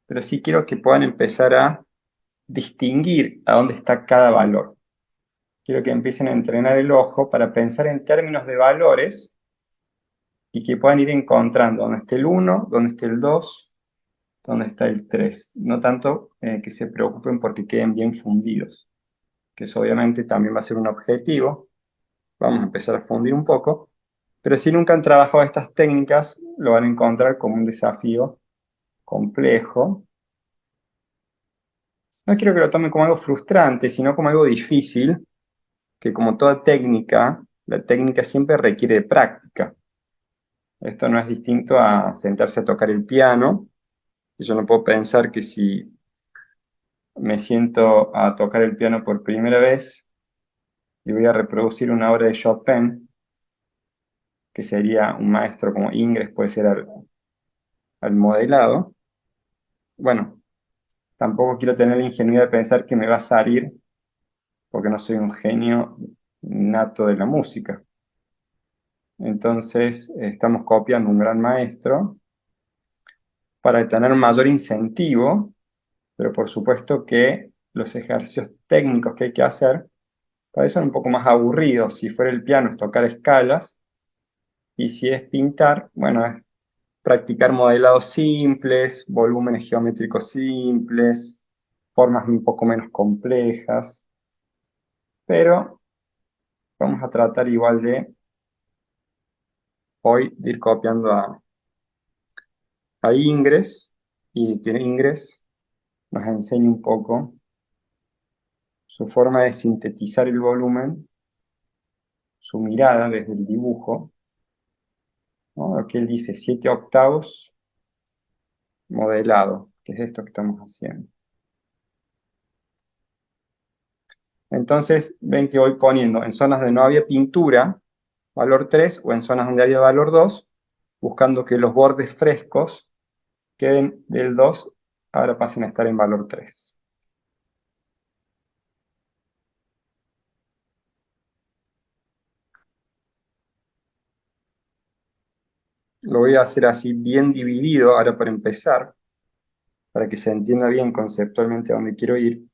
pero sí quiero que puedan empezar a distinguir a dónde está cada valor. Quiero que empiecen a entrenar el ojo para pensar en términos de valores y que puedan ir encontrando dónde está el 1, dónde está el 2, dónde está el 3. No tanto que se preocupen porque queden bien fundidos, que eso obviamente también va a ser un objetivo. Vamos a empezar a fundir un poco, pero si nunca han trabajado estas técnicas, lo van a encontrar como un desafío complejo. No quiero que lo tomen como algo frustrante, sino como algo difícil, que como toda técnica, la técnica siempre requiere de práctica. Esto no es distinto a sentarse a tocar el piano. Yo no puedo pensar que si me siento a tocar el piano por primera vez y voy a reproducir una obra de Chopin, que sería un maestro como Ingres puede ser al modelado. Bueno, tampoco quiero tener la ingenuidad de pensar que me va a salir porque no soy un genio nato de la música. Entonces, estamos copiando un gran maestro para tener mayor incentivo, pero por supuesto que los ejercicios técnicos que hay que hacer, para eso son un poco más aburridos. Si fuera el piano es tocar escalas, y si es pintar, bueno, es practicar modelados simples, volúmenes geométricos simples, formas un poco menos complejas, pero vamos a tratar igual de hoy de ir copiando a Ingres y que Ingres nos enseñe un poco su forma de sintetizar el volumen, su mirada desde el dibujo, ¿no? Lo que él dice, 7 octavos modelado, que es esto que estamos haciendo. Entonces, ven que voy poniendo en zonas donde no había pintura, valor 3, o en zonas donde había valor 2, buscando que los bordes frescos queden del 2, ahora pasen a estar en valor 3. Lo voy a hacer así bien dividido ahora para empezar, para que se entienda bien conceptualmente a dónde quiero ir,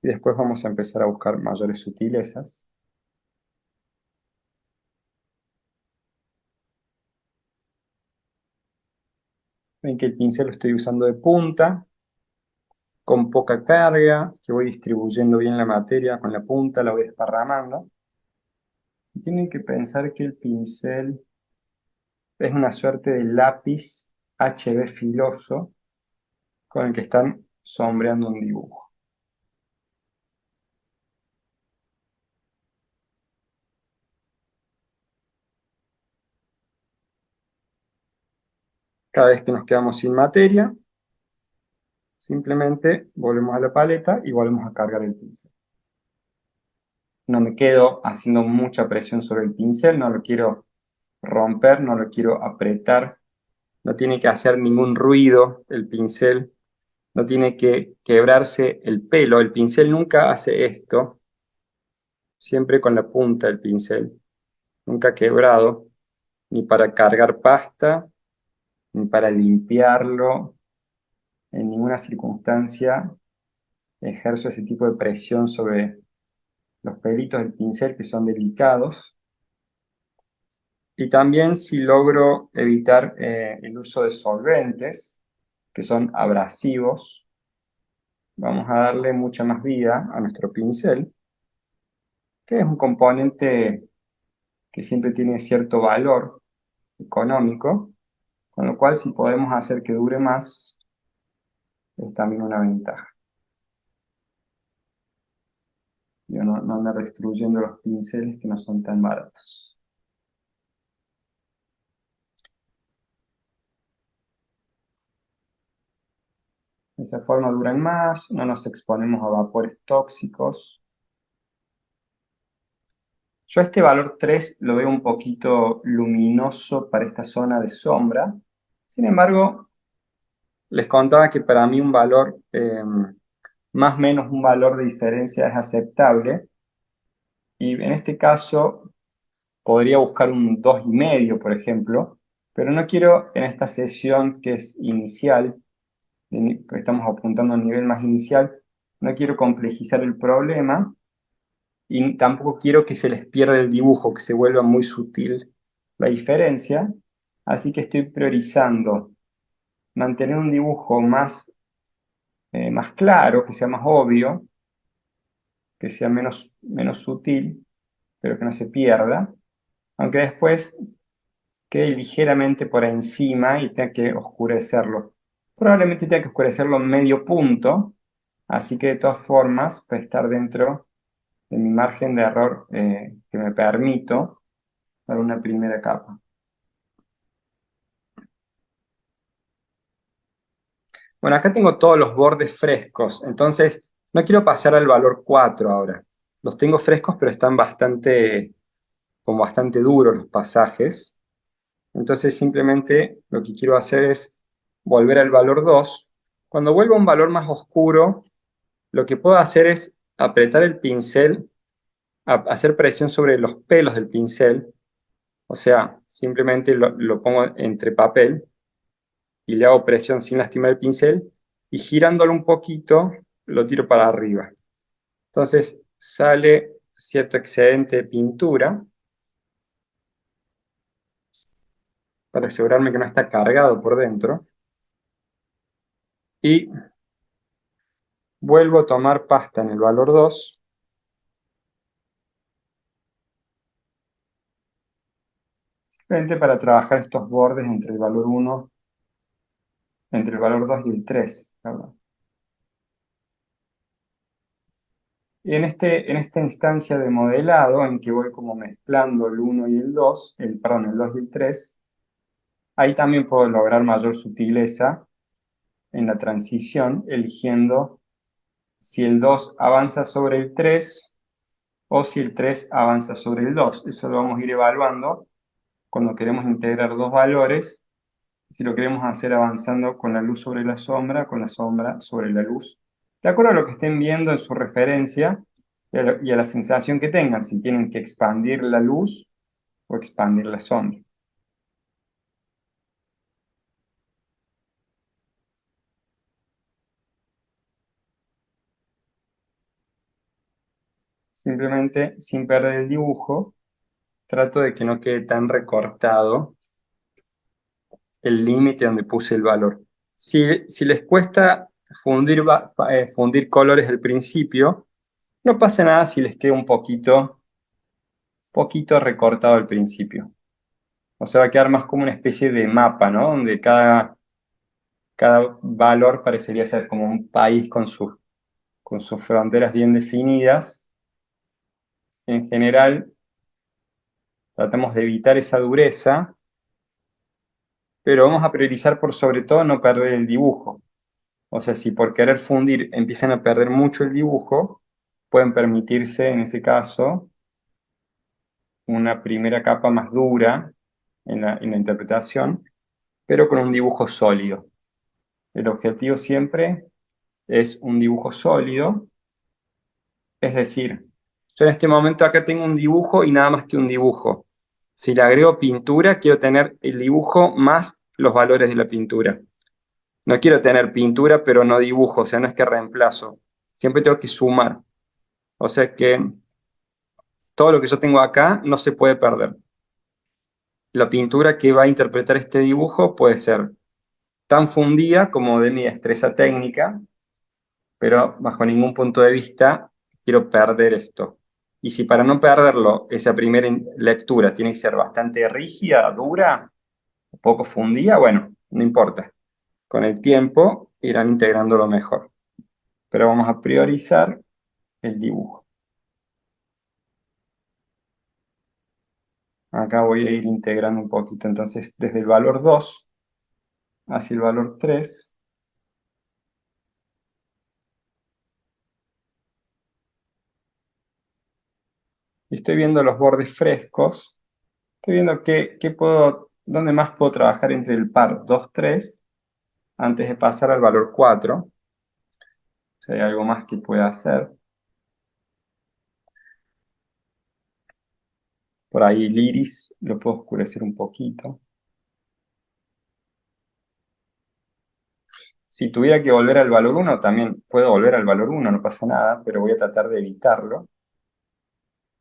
y después vamos a empezar a buscar mayores sutilezas. Ven que el pincel lo estoy usando de punta, con poca carga, que voy distribuyendo bien la materia con la punta, la voy desparramando. Y tienen que pensar que el pincel es una suerte de lápiz HB filoso con el que están sombreando un dibujo. Cada vez que nos quedamos sin materia, simplemente volvemos a la paleta y volvemos a cargar el pincel. No me quedo haciendo mucha presión sobre el pincel, no lo quiero romper, no lo quiero apretar, no tiene que hacer ningún ruido el pincel, no tiene que quebrarse el pelo, el pincel nunca hace esto, siempre con la punta del pincel, nunca quebrado, ni para cargar pasta, ni para limpiarlo, en ninguna circunstancia ejerzo ese tipo de presión sobre los pelitos del pincel que son delicados. Y también si logro evitar el uso de solventes, que son abrasivos, vamos a darle mucha más vida a nuestro pincel, que es un componente que siempre tiene cierto valor económico, con lo cual si podemos hacer que dure más, es también una ventaja. Yo no andar destruyendo los pinceles que no son tan baratos. De esa forma duran más, no nos exponemos a vapores tóxicos. Yo este valor 3 lo veo un poquito luminoso para esta zona de sombra. Sin embargo, les contaba que para mí un valor, más o menos un valor de diferencia es aceptable. Y en este caso podría buscar un 2,5, por ejemplo, Pero no quiero en esta sesión que es inicial, que estamos apuntando a un nivel más inicial, no quiero complejizar el problema y tampoco quiero que se les pierda el dibujo, que se vuelva muy sutil la diferencia. Así que estoy priorizando mantener un dibujo más claro, que sea más obvio, que sea menos sutil, pero que no se pierda, aunque después quede ligeramente por encima y tenga que oscurecerlo. Probablemente tenga que oscurecerlo medio punto, así que de todas formas va a estar dentro de mi margen de error que me permito para una primera capa. Bueno, acá tengo todos los bordes frescos, entonces no quiero pasar al valor 4 ahora. Los tengo frescos, pero están como bastante duros los pasajes. Entonces simplemente lo que quiero hacer es volver al valor 2. Cuando vuelva a un valor más oscuro, lo que puedo hacer es apretar el pincel, hacer presión sobre los pelos del pincel, o sea, simplemente lo pongo entre papel y le hago presión sin lastimar el pincel y girándolo un poquito lo tiro para arriba. Entonces sale cierto excedente de pintura para asegurarme que no está cargado por dentro y vuelvo a tomar pasta en el valor 2, simplemente para trabajar estos bordes entre el valor 1, entre el valor 2 y el 3, ¿verdad? Y en esta instancia de modelado, en que voy como mezclando el 1 y el 2, perdón, el 2 y el 3, ahí también puedo lograr mayor sutileza en la transición, eligiendo si el 2 avanza sobre el 3 o si el 3 avanza sobre el 2. Eso lo vamos a ir evaluando cuando queremos integrar dos valores, si lo queremos hacer avanzando con la luz sobre la sombra, con la sombra sobre la luz, de acuerdo a lo que estén viendo en su referencia y a la sensación que tengan, si tienen que expandir la luz o expandir la sombra. Simplemente, sin perder el dibujo, trato de que no quede tan recortado el límite donde puse el valor. Si les cuesta fundir colores al principio, no pasa nada si les queda un poquito recortado al principio. O sea, va a quedar más como una especie de mapa, ¿no? Donde cada valor parecería ser como un país con sus fronteras bien definidas. En general, tratamos de evitar esa dureza, pero vamos a priorizar por sobre todo no perder el dibujo. O sea, si por querer fundir empiezan a perder mucho el dibujo, pueden permitirse en ese caso una primera capa más dura en la interpretación, pero con un dibujo sólido. El objetivo siempre es un dibujo sólido, es decir, yo en este momento acá tengo un dibujo y nada más que un dibujo. Si le agrego pintura, quiero tener el dibujo más los valores de la pintura. No quiero tener pintura, pero no dibujo, o sea, no es que reemplazo. Siempre tengo que sumar. O sea que todo lo que yo tengo acá no se puede perder. La pintura que va a interpretar este dibujo puede ser tan fundida como de mi destreza técnica, pero bajo ningún punto de vista quiero perder esto. Y si para no perderlo, esa primera lectura tiene que ser bastante rígida, dura, poco fundida, bueno, no importa. Con el tiempo irán integrándolo mejor. Pero vamos a priorizar el dibujo. Acá voy a ir integrando un poquito, entonces desde el valor 2 hacia el valor 3. Y estoy viendo los bordes frescos. Estoy viendo dónde más puedo trabajar entre el par 2, 3 antes de pasar al valor 4. Si hay algo más que pueda hacer. Por ahí el iris lo puedo oscurecer un poquito. Si tuviera que volver al valor uno también puedo volver al valor uno, no pasa nada, pero voy a tratar de evitarlo.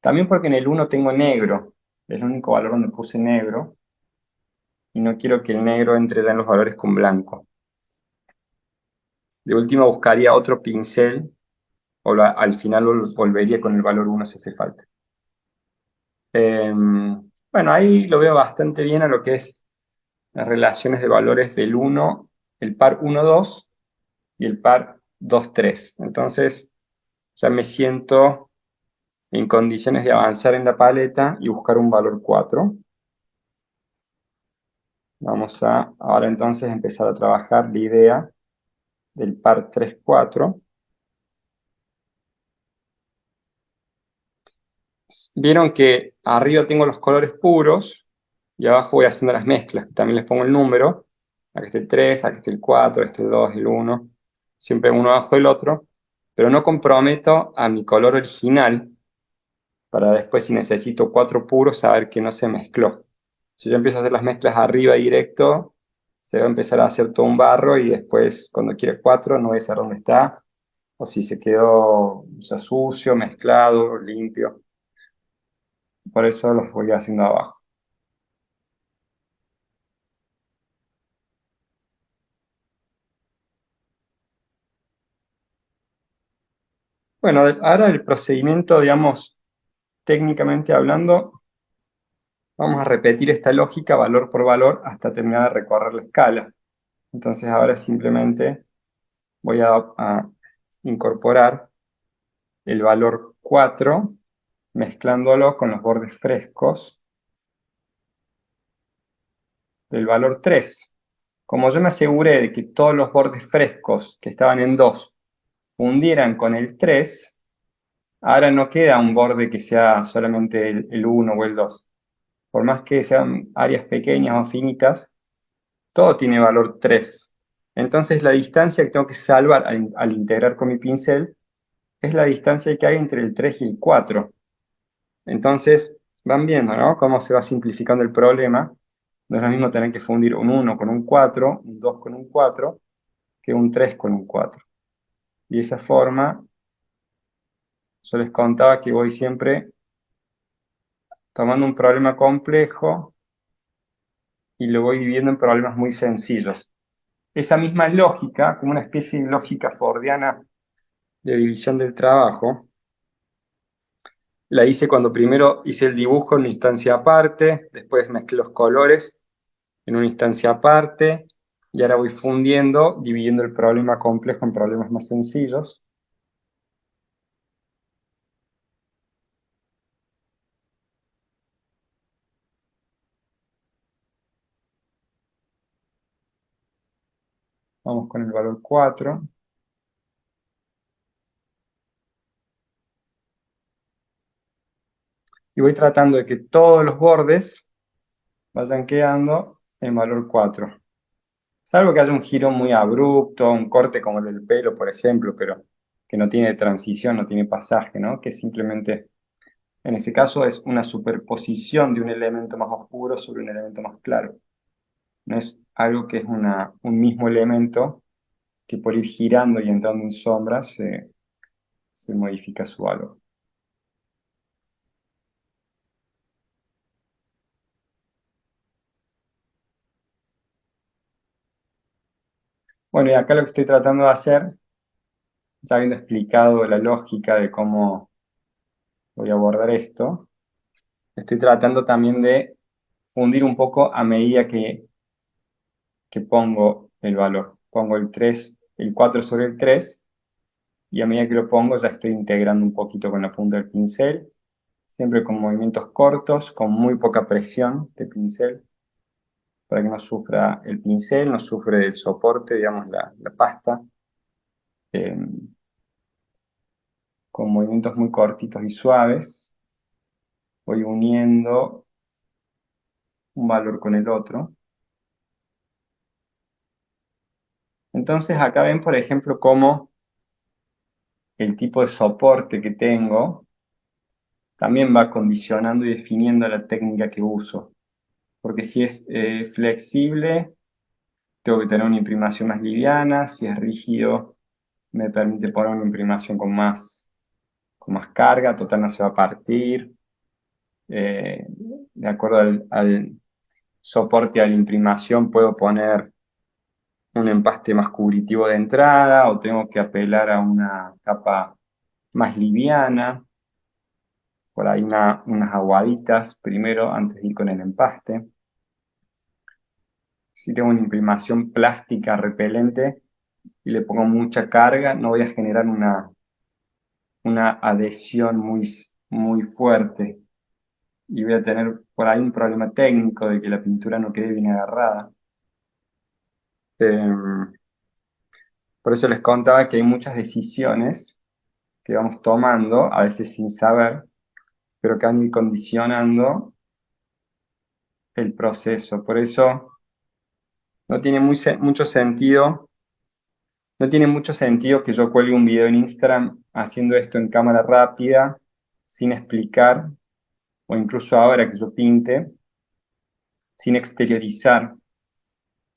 También porque en el uno tengo negro, es el único valor donde puse negro, y no quiero que el negro entre ya en los valores con blanco. De última buscaría otro pincel, o al final volvería con el valor uno si hace falta. Bueno, ahí lo veo bastante bien a lo que es las relaciones de valores del uno, el par uno dos y el par 2 3. Entonces ya me siento en condiciones de avanzar en la paleta y buscar un valor 4. Vamos a ahora entonces empezar a trabajar la idea del par 3 4. Vieron que arriba tengo los colores puros y abajo voy haciendo las mezclas, que también les pongo el número. Aquí está el 3, aquí está el 4, este el 2, el 1. Siempre uno abajo del otro. Pero no comprometo a mi color original para después, si necesito 4 puros, saber que no se mezcló. Si yo empiezo a hacer las mezclas arriba directo, se va a empezar a hacer todo un barro y después, cuando quiera 4, no voy a saber dónde está. O si se quedó ya sucio, mezclado, limpio. Por eso los voy haciendo abajo. Bueno, ahora el procedimiento, digamos, técnicamente hablando, vamos a repetir esta lógica valor por valor hasta terminar de recorrer la escala. Entonces ahora simplemente voy a incorporar el valor 4 mezclándolo con los bordes frescos del valor 3. Como yo me aseguré de que todos los bordes frescos que estaban en 2 fundieran con el 3, ahora no queda un borde que sea solamente el 1 o el 2. Por más que sean áreas pequeñas o finitas, todo tiene valor 3. Entonces la distancia que tengo que salvar al integrar con mi pincel es la distancia que hay entre el 3 y el 4. Entonces van viendo, ¿no?, cómo se va simplificando el problema. No es lo mismo tener que fundir un 1 con un 4, un 2 con un 4, que un 3 con un 4. Y de esa forma, yo les contaba que voy siempre tomando un problema complejo y lo voy dividiendo en problemas muy sencillos. Esa misma lógica, como una especie de lógica fordiana de división del trabajo, la hice cuando primero hice el dibujo en una instancia aparte, después mezclé los colores en una instancia aparte, y ahora voy fundiendo, dividiendo el problema complejo en problemas más sencillos. Vamos con el valor 4. Y voy tratando de que todos los bordes vayan quedando en valor 4. Salvo que haya un giro muy abrupto, un corte como el del pelo, por ejemplo, pero que no tiene transición, no tiene pasaje, ¿no? Que simplemente, en ese caso, es una superposición de un elemento más oscuro sobre un elemento más claro. No es algo que es un mismo elemento que por ir girando y entrando en sombras se modifica su valor. Bueno, y acá lo que estoy tratando de hacer, ya habiendo explicado la lógica de cómo voy a abordar esto, estoy tratando también de fundir un poco a medida que pongo el valor. Pongo el 3, el 4 sobre el 3, y a medida que lo pongo ya estoy integrando un poquito con la punta del pincel, siempre con movimientos cortos, con muy poca presión de pincel, para que no sufra el pincel, no sufre el soporte, digamos, la pasta, eh, con movimientos muy cortitos y suaves. Voy uniendo un valor con el otro. Entonces acá ven, por ejemplo, cómo el tipo de soporte que tengo también va condicionando y definiendo la técnica que uso. Porque si es flexible, tengo que tener una imprimación más liviana. Si es rígido, me permite poner una imprimación con más carga, total no se va a partir. De acuerdo al soporte a la imprimación, puedo poner un empaste más cubritivo de entrada o tengo que apelar a una capa más liviana. Por ahí unas aguaditas primero antes de ir con el empaste. Si tengo una imprimación plástica repelente y le pongo mucha carga, no voy a generar una adhesión muy fuerte y voy a tener por ahí un problema técnico de que la pintura no quede bien agarrada. Por eso les contaba que hay muchas decisiones que vamos tomando, a veces sin saber, pero que van a ir condicionando el proceso. Por eso no tiene mucho sentido. No tiene mucho sentido que yo cuelgue un video en Instagram haciendo esto en cámara rápida, sin explicar, o incluso ahora que yo pinte, sin exteriorizar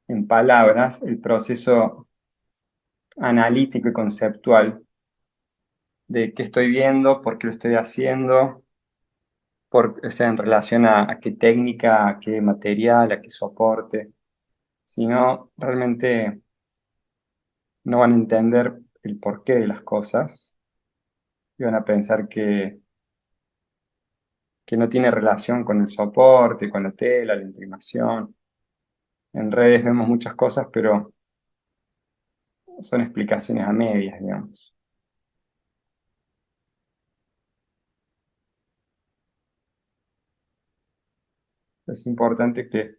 en palabras el proceso analítico y conceptual de qué estoy viendo, por qué lo estoy haciendo, o sea, en relación a qué técnica, a qué material, a qué soporte. Si no, realmente no van a entender el porqué de las cosas y van a pensar que no tiene relación con el soporte, con la tela, la imprimación. En redes vemos muchas cosas, pero son explicaciones a medias, digamos. Es importante que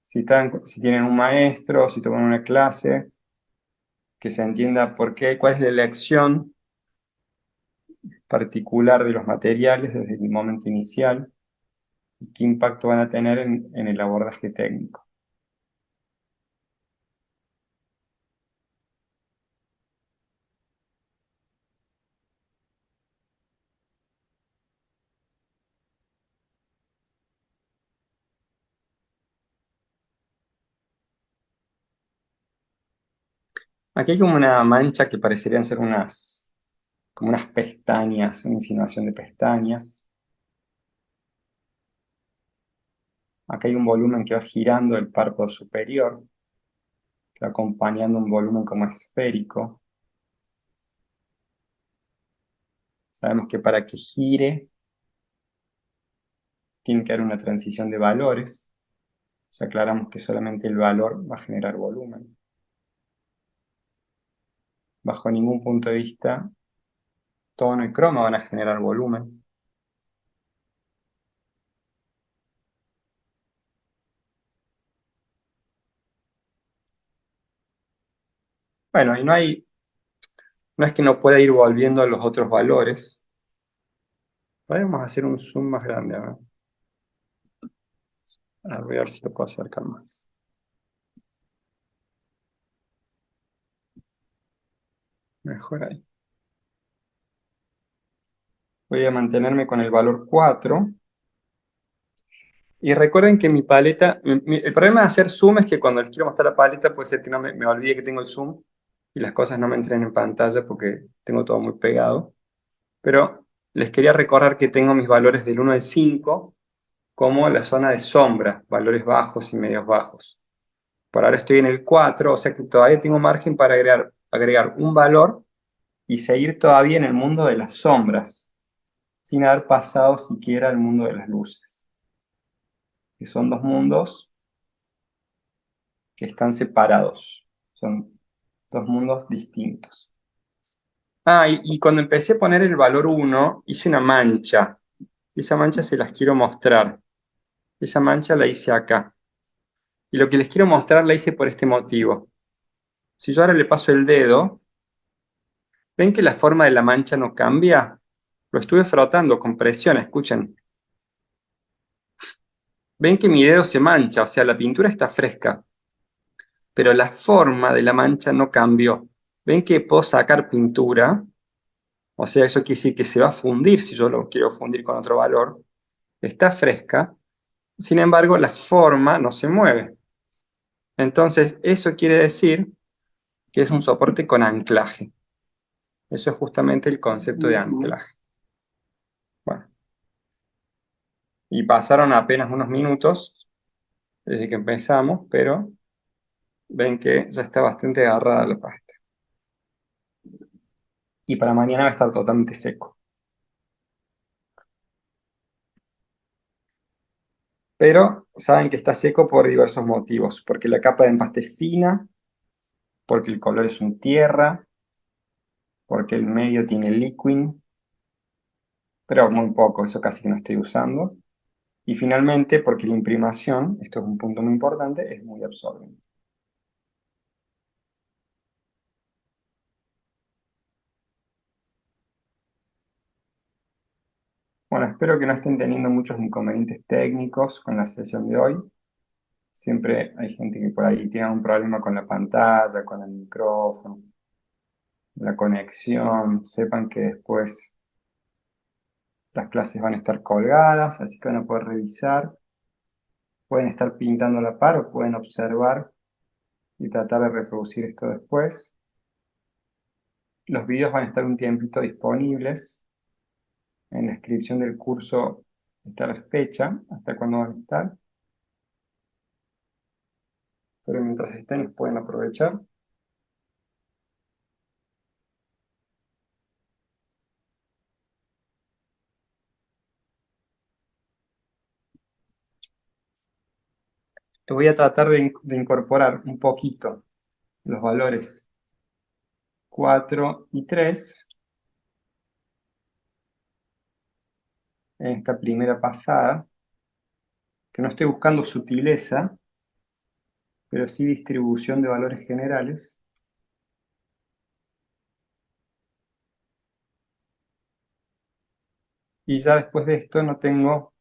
si tienen un maestro, si toman una clase, que se entienda por qué, cuál es la elección particular de los materiales desde el momento inicial y qué impacto van a tener en el abordaje técnico. Aquí hay como una mancha que parecerían ser como unas pestañas, una insinuación de pestañas. Acá hay un volumen que va girando el párpado superior, que va acompañando un volumen como esférico. Sabemos que para que gire tiene que haber una transición de valores. O sea, aclaramos que solamente el valor va a generar volumen. Bajo ningún punto de vista, tono y croma van a generar volumen. Bueno, y no es que no pueda ir volviendo a los otros valores. Podemos hacer un zoom más grande, a ver si lo puedo acercar más. Mejor ahí. Voy a mantenerme con el valor 4. Y recuerden que mi paleta, el problema de hacer zoom es que cuando les quiero mostrar la paleta puede ser que no me olvide que tengo el zoom y las cosas no me entren en pantalla porque tengo todo muy pegado. Pero les quería recordar que tengo mis valores del 1 al 5 como la zona de sombra, valores bajos y medios bajos. Por ahora estoy en el 4, o sea que todavía tengo margen para agregar un valor y seguir todavía en el mundo de las sombras, sin haber pasado siquiera al mundo de las luces, que son dos mundos que están separados, son dos mundos distintos. Y cuando empecé a poner el valor 1, hice una mancha. Esa mancha se las quiero mostrar. Esa mancha la hice acá. Y lo que les quiero mostrar la hice por este motivo. Si yo ahora le paso el dedo, ¿ven que la forma de la mancha no cambia? Lo estuve frotando con presión, escuchen. Ven que mi dedo se mancha, o sea, la pintura está fresca, pero la forma de la mancha no cambió. Ven que puedo sacar pintura, o sea, eso quiere decir que se va a fundir si yo lo quiero fundir con otro valor. Está fresca, sin embargo, la forma no se mueve. Entonces, eso quiere decir que es un soporte con anclaje. Eso es justamente el concepto de anclaje. Bueno, y pasaron apenas unos minutos desde que empezamos, pero ven que ya está bastante agarrada la pasta. Y para mañana va a estar totalmente seco. Pero saben que está seco por diversos motivos. Porque la capa de empaste es fina, porque el color es un tierra, porque el medio tiene liquid, pero muy poco, eso casi que no estoy usando. Y finalmente, porque la imprimación, esto es un punto muy importante, es muy absorbente. Bueno, espero que no estén teniendo muchos inconvenientes técnicos con la sesión de hoy. Siempre hay gente que por ahí tiene un problema con la pantalla, con el micrófono, la conexión. Sepan que después las clases van a estar colgadas, así que van a poder revisar. Pueden estar pintando a la par o pueden observar y tratar de reproducir esto después. Los videos van a estar un tiempito disponibles. En la descripción del curso está la fecha, hasta cuándo van a estar. Pero mientras estén, los pueden aprovechar. Te voy a tratar de incorporar un poquito los valores 4 y 3 en esta primera pasada, que no estoy buscando sutileza, pero sí distribución de valores generales. Y ya después de esto no tengo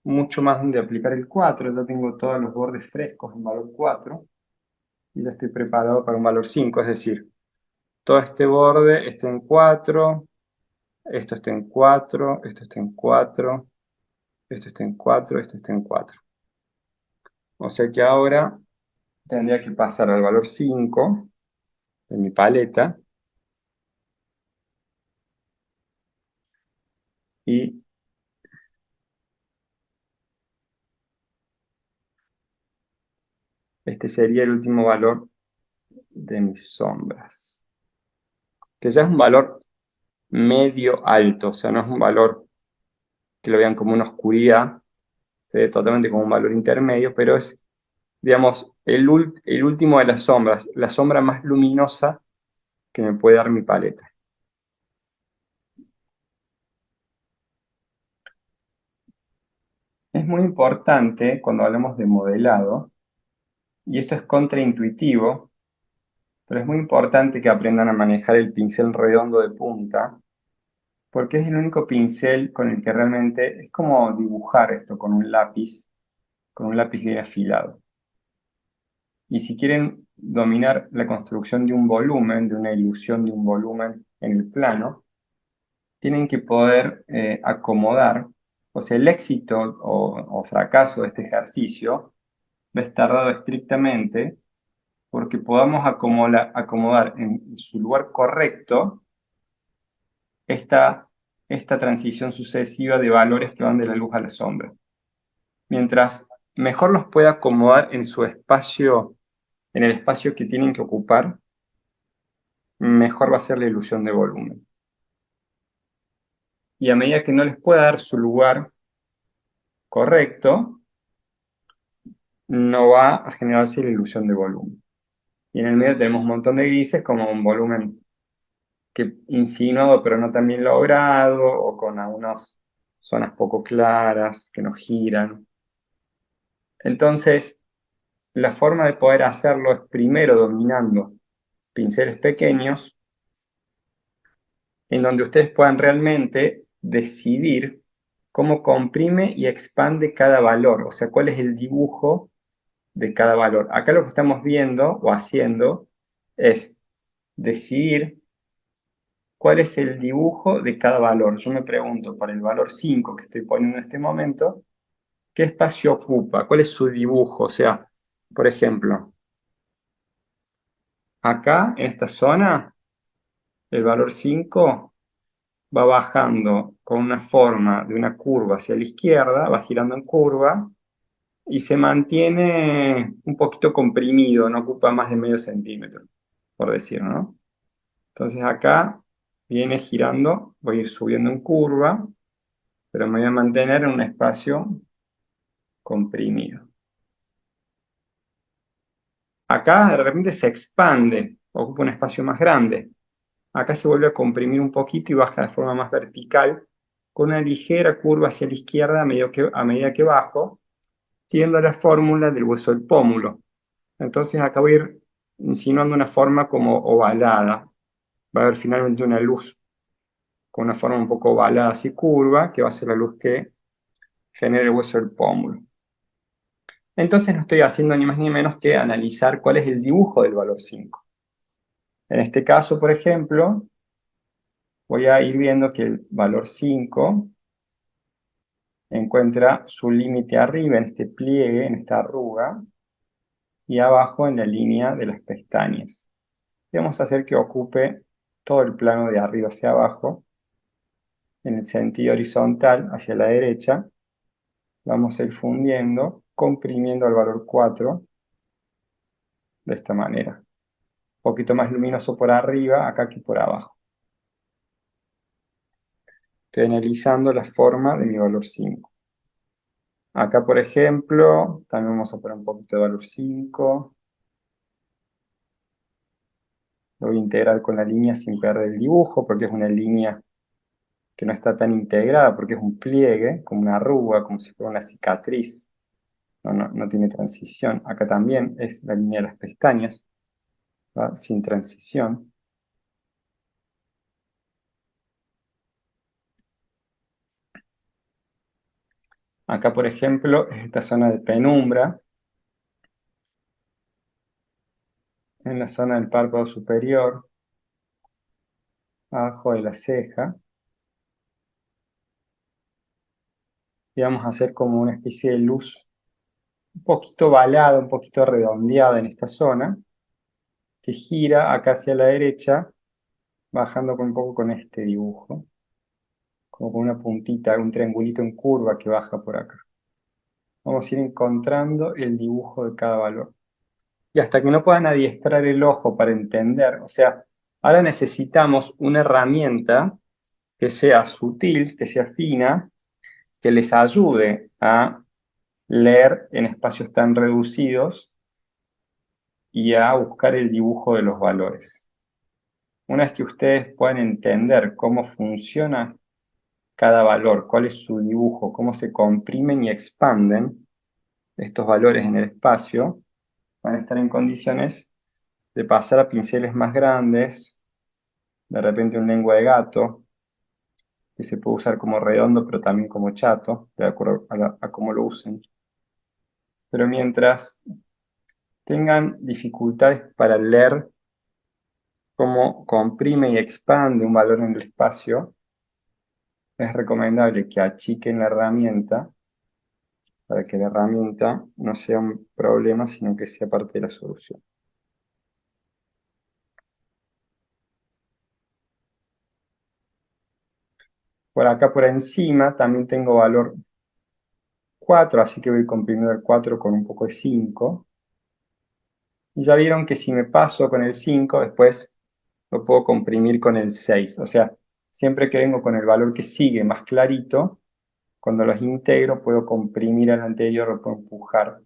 mucho más donde aplicar el 4, ya tengo todos los bordes frescos en valor 4 y ya estoy preparado para un valor 5, es decir, todo este borde está en 4, esto está en 4, esto está en 4, esto está en 4, esto está en 4. O sea que ahora tendría que pasar al valor 5 de mi paleta y este sería el último valor de mis sombras, que ya es un valor medio alto, o sea, no es un valor que lo vean como una oscuridad, se ve totalmente como un valor intermedio, pero es, digamos, el último de las sombras, la sombra más luminosa que me puede dar mi paleta. Es muy importante cuando hablamos de modelado, y esto es contraintuitivo, pero es muy importante que aprendan a manejar el pincel redondo de punta, porque es el único pincel con el que realmente es como dibujar esto con un lápiz bien afilado. Y si quieren dominar la construcción de un volumen, de una ilusión de un volumen en el plano, tienen que poder acomodar, o sea, el éxito o fracaso de este ejercicio va a estar dado estrictamente porque podamos acomodar en su lugar correcto esta, esta transición sucesiva de valores que van de la luz a la sombra. Mientras mejor los pueda acomodar en su espacio, en el espacio que tienen que ocupar, mejor va a ser la ilusión de volumen. Y a medida que no les pueda dar su lugar correcto, no va a generarse la ilusión de volumen. Y en el medio tenemos un montón de grises como un volumen que insinuado pero no tan bien logrado, o con algunas zonas poco claras que nos giran. Entonces, la forma de poder hacerlo es primero dominando pinceles pequeños, en donde ustedes puedan realmente decidir cómo comprime y expande cada valor, o sea, cuál es el dibujo de cada valor. Acá lo que estamos viendo o haciendo es decidir cuál es el dibujo de cada valor. Yo me pregunto, para el valor 5 que estoy poniendo en este momento, ¿qué espacio ocupa? ¿Cuál es su dibujo? O sea, Por ejemplo, acá en esta zona, el valor 5 va bajando con una forma de una curva hacia la izquierda, va girando en curva y se mantiene un poquito comprimido, no ocupa más de medio centímetro, por decirlo, ¿no? Entonces acá viene girando, voy a ir subiendo en curva, pero me voy a mantener en un espacio comprimido. Acá de repente se expande, ocupa un espacio más grande. Acá se vuelve a comprimir un poquito y baja de forma más vertical, con una ligera curva hacia la izquierda a medida que bajo, siguiendo la fórmula del hueso del pómulo. Entonces acá voy a ir insinuando una forma como ovalada. Va a haber finalmente una luz con una forma un poco ovalada así curva, que va a ser la luz que genera el hueso del pómulo. Entonces no estoy haciendo ni más ni menos que analizar cuál es el dibujo del valor 5. En este caso, por ejemplo, voy a ir viendo que el valor 5 encuentra su límite arriba en este pliegue, en esta arruga, y abajo en la línea de las pestañas. Y vamos a hacer que ocupe todo el plano de arriba hacia abajo, en el sentido horizontal hacia la derecha. Vamos a ir fundiendo, comprimiendo al valor 4 de esta manera. Un poquito más luminoso por arriba, acá que por abajo. Estoy analizando la forma de mi valor 5. Acá, por ejemplo, también vamos a poner un poquito de valor 5. Lo voy a integrar con la línea sin perder el dibujo, porque es una línea que no está tan integrada, porque es un pliegue, como una arruga, como si fuera una cicatriz. No tiene transición. Acá también es la línea de las pestañas, ¿va? Sin transición. Acá, por ejemplo, es esta zona de penumbra, en la zona del párpado superior, abajo de la ceja. Y vamos a hacer como una especie de luz un poquito ovalada, un poquito redondeada en esta zona, que gira acá hacia la derecha, bajando un poco con este dibujo, como con una puntita, un triangulito en curva que baja por acá. Vamos a ir encontrando el dibujo de cada valor. Y hasta que no puedan adiestrar el ojo para entender, o sea, ahora necesitamos una herramienta que sea sutil, que sea fina, que les ayude a leer en espacios tan reducidos y a buscar el dibujo de los valores. Una vez que ustedes puedan entender cómo funciona cada valor, cuál es su dibujo, cómo se comprimen y expanden estos valores en el espacio, van a estar en condiciones de pasar a pinceles más grandes, de repente un lengua de gato, que se puede usar como redondo, pero también como chato, de acuerdo a cómo lo usen. Pero mientras tengan dificultades para leer cómo comprime y expande un valor en el espacio, es recomendable que achiquen la herramienta para que la herramienta no sea un problema, sino que sea parte de la solución. Por acá por encima también tengo valor 4, así que voy comprimiendo el 4 con un poco de 5. Y ya vieron que si me paso con el 5, después lo puedo comprimir con el 6. O sea, siempre que vengo con el valor que sigue más clarito, cuando los integro puedo comprimir al anterior, lo puedo empujar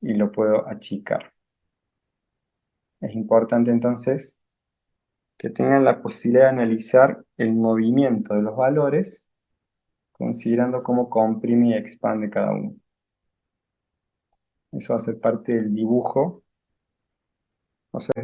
y lo puedo achicar. Es importante entonces que tengan la posibilidad de analizar el movimiento de los valores, considerando cómo comprime y expande cada uno. Eso va a ser parte del dibujo. O sea,